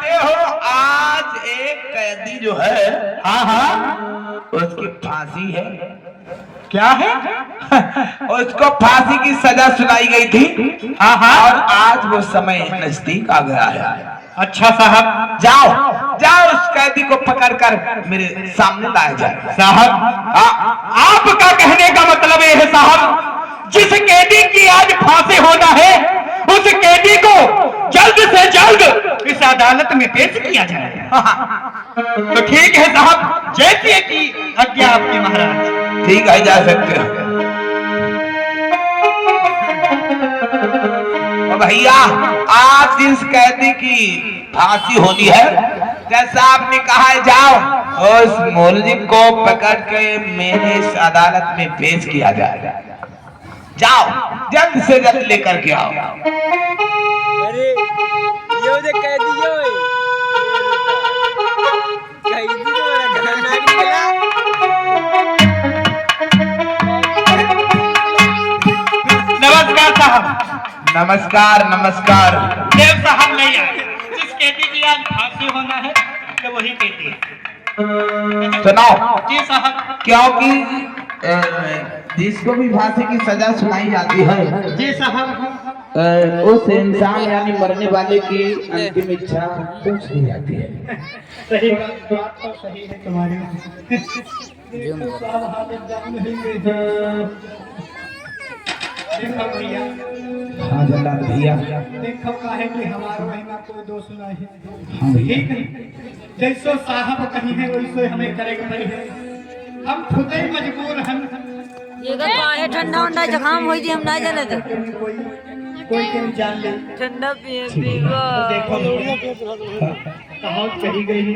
जानते हो आज एक कैदी जो है, हाँ हाँ, उसकी फांसी है। क्या है? उसको फांसी की सजा सुनाई गई थी। हाँ हाँ, और आज वो समय नजदीक आ गया है। अच्छा साहब, जाओ जाओ उस कैदी को पकड़कर मेरे सामने लाया जाए। साहब आपका कहने का मतलब ये है साहब, जिस कैदी की आज फांसी होना है उस कैदी को जल्द से जल्द इस अदालत में पेश किया जाए। तो ठीक है साहब, जैसे कि आज्ञा आपकी महाराज। ठीक है, जा सकते हो। भैया आज जिस कैदी की फांसी होनी है, जैसा आपने कहा है, जाओ उस मुलजिम को पकड़ के मेरे इस अदालत में पेश किया जाए। जाओ जल्द से जल्द लेकर के आओ। अरे यो जे कैदी यो कैदी तो बड़ा खतरनाक निकला। नमस्कार साहब। नमस्कार नमस्कार। देव साहब नहीं आए, जिस कैदी की आज फांसी होना है तो वही कैदी है। सुनाओ। जी साहब। क्योंकि जिसको भी फांसी की सजा सुनाई जाती है, जी साहब, उस इंसान यानी मरने वाले की अंतिम इच्छा पूछ ली जाती है। सही बात तो सही है तुम्हारी। देखो भैया, हाँ जल्लाद भैया, देखो काहे कि हमारा महिमा कोई दोष नहीं है। हाँ भैया। ठीक है, जैसो साहब कहीं है वैसे हमें करेगा पड़ी है। हम खुद ही मजबूर हैं। ये का काहे ठंडा उंडा जखाम होई जी हम ना जाने थे। कोई के भी जान ले। ठंडा पिए पीवा। देखो कहावत कही गई है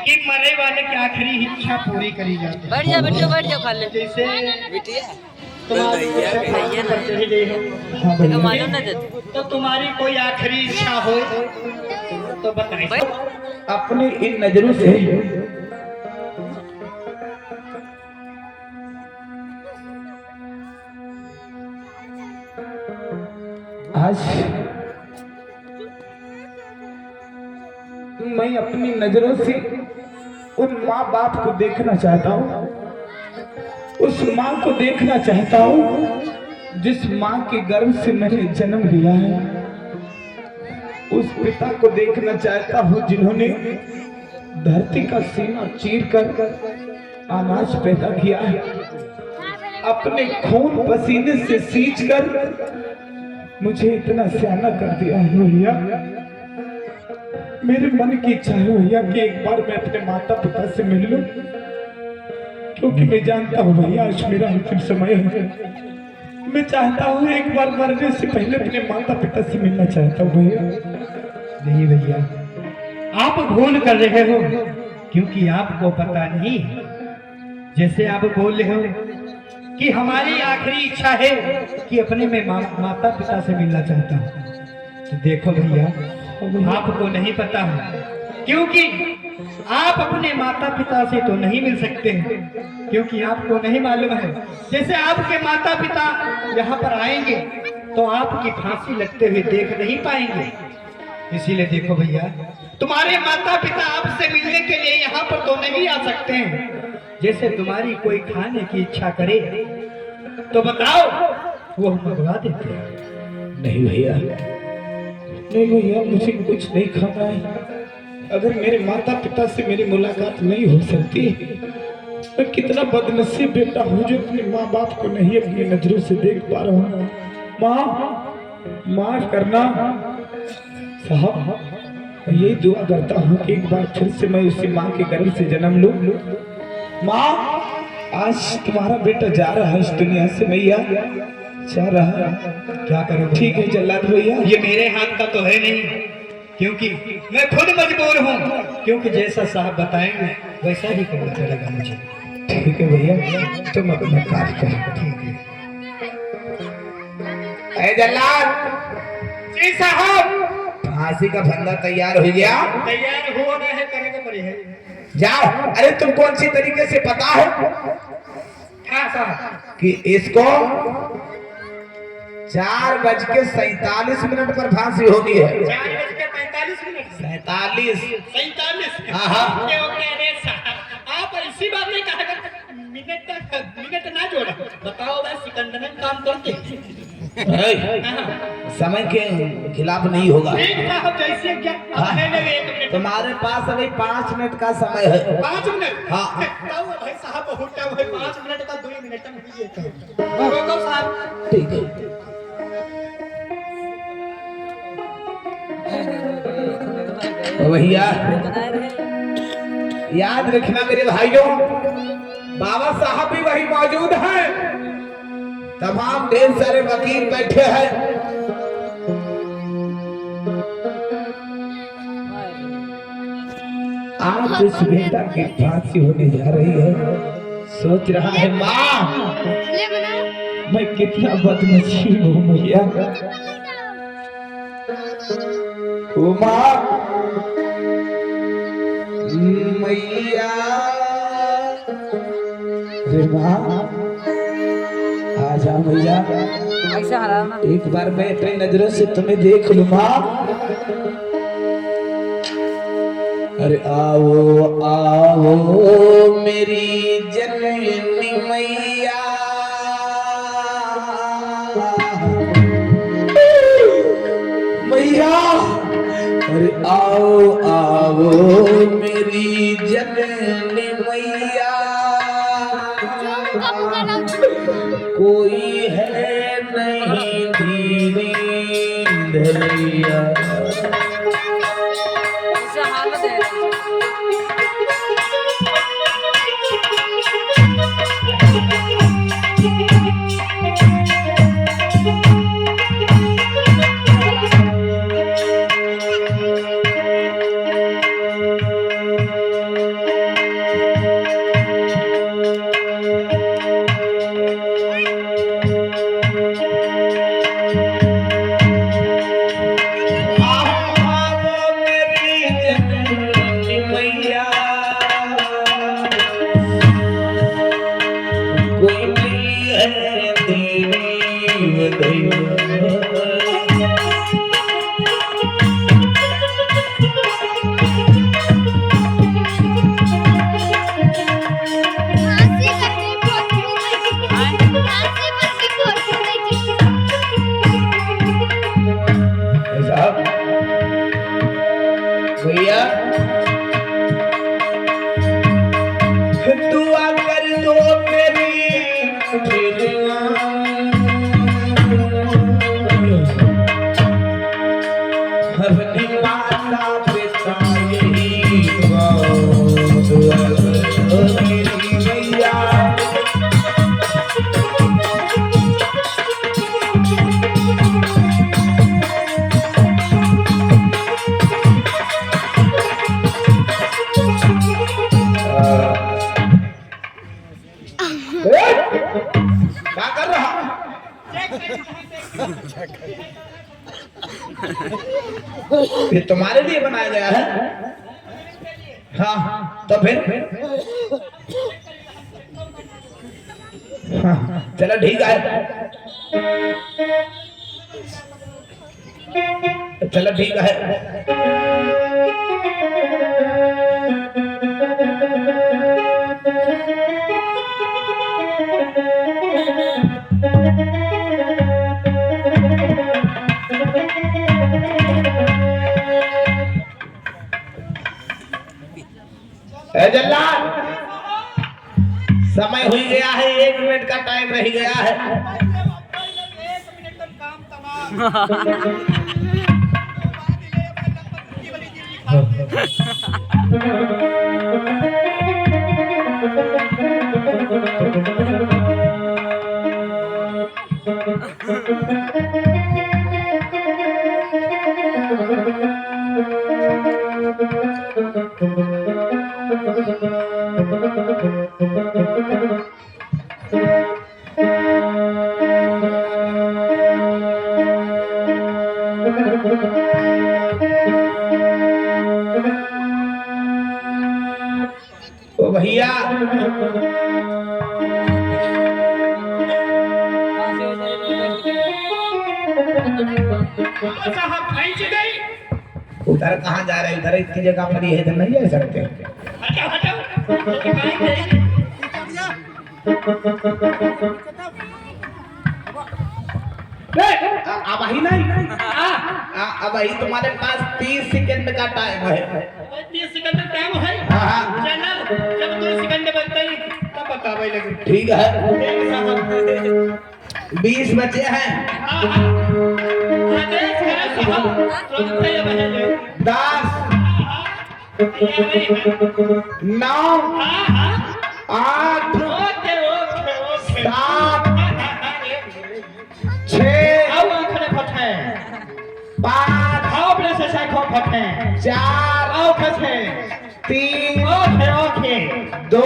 कि मरने वाले की आखिरी इच्छा पूरी करी जाती है। बैठ जा बेटो, बैठ जा, खा ले। जैसे बिटिया तुम्हारी भैया ना चली गई हो, तेरे को मालूम ना थे। तो तुम्हारी कोई आखिरी इच्छा हो तो बताइए। अपनी इन नजरों से आज मैं अपनी नजरों से उन माँ बाप को देखना चाहता हूँ, उस माँ को देखना चाहता हूँ जिस माँ के गर्भ से मैंने जन्म लिया है। उस पिता को देखना चाहता हूँ जिन्होंने धरती का सीना चीर कर अनाज पैदा किया है, अपने खून पसीने से सींच कर मुझे इतना सियाना कर दिया है। भैया मेरे मन की इच्छा है भैया कि एक बार मैं अपने माता पिता से मिल लूं, क्योंकि मैं जानता हूँ भैया आज मेरा अंतिम समय है। मैं चाहता हूँ एक बार मरने से पहले अपने माता पिता से मिलना चाहता हूँ भैया। नहीं भैया, आप भूल कर रहे हो, क्योंकि आपको पता नहीं। जैसे आप बोल रहे हो कि हमारी आखिरी इच्छा है कि अपने में माता पिता से मिलना चाहता हूँ, तो देखो भैया आपको नहीं पता है, क्योंकि आप अपने माता पिता से तो नहीं मिल सकते हैं, क्योंकि आपको नहीं मालूम है। जैसे आपके माता पिता यहाँ पर आएंगे तो आपकी फांसी लगते हुए देख नहीं पाएंगे। इसीलिए देखो भैया, तुम्हारे माता पिता आपसे मिलने के लिए यहाँ पर तो नहीं आ सकते हैं। जैसे तुम्हारी कोई खाने की इच्छा करे तो बताओ, वो हम मंगवा देते हैं। नहीं भैया, नहीं भैया, मुझे कुछ नहीं खाना है। अगर मेरे माता पिता से मेरी मुलाकात नहीं हो सकती, मैं कितना बदनसीब बेटा हूँ जो अपने माँ बाप को नहीं अपनी नजरों से देख पा रहा हूँ। माँ माफ करना। साहब यही दुआ करता हूँ कि एक बार फिर से मैं उसी माँ के गर्भ से जन्म लूं। माँ आज तुम्हारा बेटा जा रहा है इस दुनिया से, मैया जा रहा है। क्या करो? ठीक है जल्लाद भैया, ये मेरे हाथ का तो है नहीं, क्योंकि मैं खुद मजबूर हूँ, क्योंकि जैसा साहब बताएंगे वैसा ही करना पड़ेगा मुझे। ठीक है भैया, तुम अपना कार्य करो। ठीक है। अरे जल्लाद जी साहब, फांसी का फंदा तैयार हो गया? तैयार हो रहा है, करेगा पड़ी है। जाओ। अरे तुम कौन सी तरीके से पता है हाँ साहब कि इसको 4:47 पर फांसी होनी है। 4:45 मिनट 47। 47। हाँ, हाँ। ओके ओके अरे साहब आप ऐसी बात नहीं कहा करते। मिनट ना जोड़ा बताओ मैं सिकंदर में काम करते समय के खिलाफ नहीं होगा। ठीक साहब जैसे क्या अब है ना 1 मिनट तुम्हारे पास अभी 5 मिनट का समय है। 5 मिनट हाँ। बताओ भाई साहब बहुत टाइम है 5 मिनट का 2 मिनट में मुझे रोको साहब ठीक है। भैया याद रखना मेरे भाइयों, बाबा साहब भी वही मौजूद हैं, तमाम ढेर सारे वकील बैठे हैं। आज इस बेटा की फांसी होने जा रही है। सोच रहा है माँ मैं कितना बदनसीब हूँ भैया। ओ माँ मैया रे माँ आ जा मैया। ऐसे हराना एक बार मैं अपनी नजरों से तुम्हें देख लूं माँ। अरे आओ आओ मेरी जननी मैया। मैया अरे आओ आओ मेरी जननी मैया। कोई है नहीं धीरे धैया। ऐसे हालत है भैया दुआ कर दो मेरी अपनी माता पिता यही दुआ कर दो मेरी भैया। क्या कर रहा? ये तुम्हारे लिए बनाया गया है। हाँ तो फिर हाँ चलो ठीक है। चलो ठीक है। जल्लाद समय हो गया है। 1 मिनट का टाइम रह गया है। 1 मिनट का काम तमाम ओ भैया साहब खींच गई। उधर कहाँ जा रहे, उधर इतनी जगह पर ही है, इधर नहीं जा सकते। हटाओ हटाओ। अब ही नहीं, अब ही तुम्हारे पास 30 सेकंड का टाइम है। 30 सेकंड टाइम है। हाँ। चलो जब 2 सेकंड बनते ही तब बतावे लगे। ठीक है, 20 बचे हैं। 10 9 8 7 6 5 4 3 2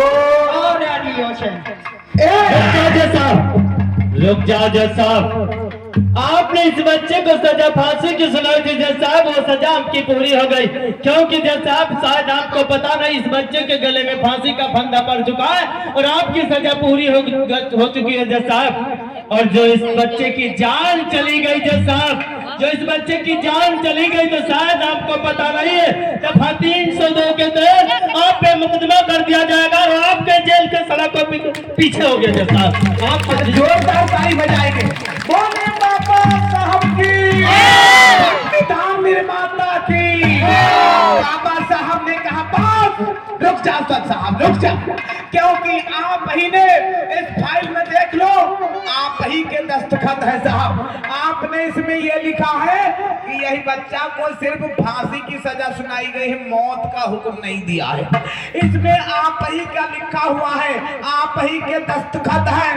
रुक जाओ जज साहब, आपने इस बच्चे को सजा फांसी की सुनाई थी जज साहब, वो सजा आपकी पूरी हो गई। क्योंकि जज साहब शायद आपको पता नहीं, इस बच्चे के गले में फांसी का फंदा पड़ चुका है और आपकी सजा पूरी हो चुकी है जज साहब। और जो इस बच्चे की जान चली गई जज साहब, जो इस बच्चे की जान चली गई तो शायद आपको पता नहीं है, दफा 302 के तहत आप पे मुकदमा कर दिया जाएगा और आपके जेल के सड़कों पीछे हो गए जज साहब। आप जोरदार ताली बजाएंगे। बोले बाबा साहब की, पिता मेरे माता की। बाबा साहब ने कहा बस रुक जाओ सर साहब, रुक जाओ, क्योंकि आप ही ने इस फाइल में देख लो, आप ही के दस्तखत है साहब। आपने इसमें ये लिखा है कि यही बच्चा को सिर्फ फांसी की सजा सुनाई गई है, मौत का हुक्म नहीं दिया है। इसमें आप ही का लिखा हुआ है, आप ही के दस्तखत है।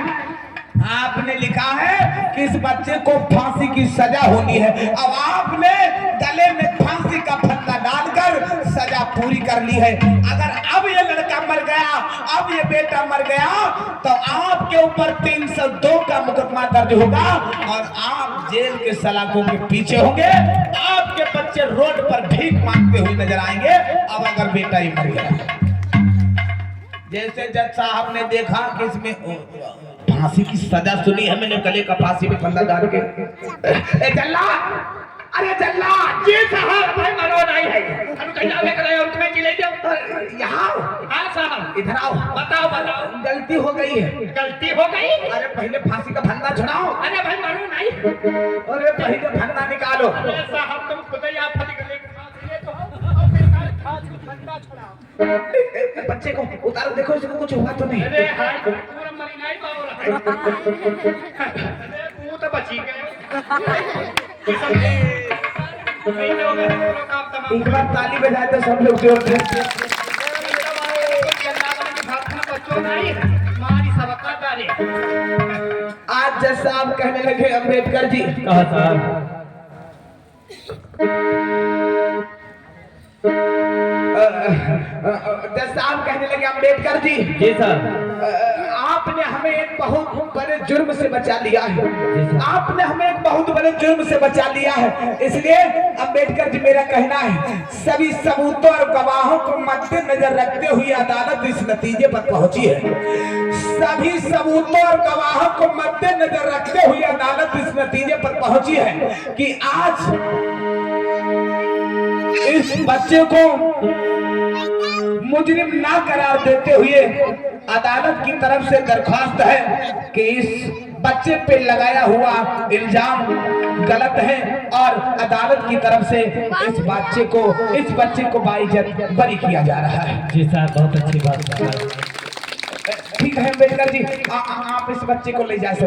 आपने लिखा है कि इस बच्चे को फांसी की सजा होनी है। अब आपने गले में फांसी का फंदा डालकर सजा पूरी कर ली है। अगर अब ये लड़का मर गया, अब ये बेटा मर गया, तो आपके ऊपर 302 का मुकदमा दर्ज होगा और आप जेल के सलाखों के पीछे होंगे। आपके बच्चे रोड पर भीख मांगते हुए नजर आएंगे। अब अगर बेटा ही मर गया, जैसे जज साहब ने देखा कि इसमें फांसी की सजा सुनी है, मैंने गले का फांसी में फंदा डाल के, जल्लाद, अरे जल्लाद जी साहब, भाई मरो नहीं है, हम कहीं लेकर आए और तुम्हें जिले जाओ यहाँ। हाँ साहब, इधर आओ, बताओ बताओ, गलती हो गई है। गलती हो गई? अरे पहले फांसी का फंदा छुड़ाओ। अरे भाई मरो नहीं, अरे पहले फंदा निकालो। अरे साहब तुम खुद ही आप गले के फांसी ले तो फंदा छुड़ाओ। बच्चे को उतारो, देखो इसको कुछ हुआ तो नहीं। अरे हाय पूरा मरी नहीं पाओ रहा। अरे वो तो बची गए। एक बार ताली बजाए तो सब लोग जोर से। आज जज साहब कहने लगे अम्बेडकर जी, कहा साहब, जज साहब कहने लगे अम्बेडकर जी, जी साहब, आपने हमें एक बहुत बड़े जुर्म से बचा लिया है। आपने हमें एक बहुत बड़े जुर्म से बचा लिया है। इसलिए अम्बेडकर जी मेरा कहना है, सभी सबूतों और गवाहों को मद्देनजर रखते हुए अदालत इस नतीजे पर पहुंची है। सभी सबूतों और गवाहों को मद्देनजर रखते हुए अदालत इस नतीजे पर पहुंची है कि आज इस बच्चे को मुजरिम ना करार देते हुए अदालत की तरफ से दरख्वास्त है कि इस बच्चे पे लगाया हुआ इल्जाम गलत है और अदालत की तरफ से इस बच्चे को बाइज्जत बरी किया जा रहा है। जी साहब, बहुत अच्छी बात है। ठीक है अम्बेडकर जी, आप इस बच्चे को ले जा सकते हैं।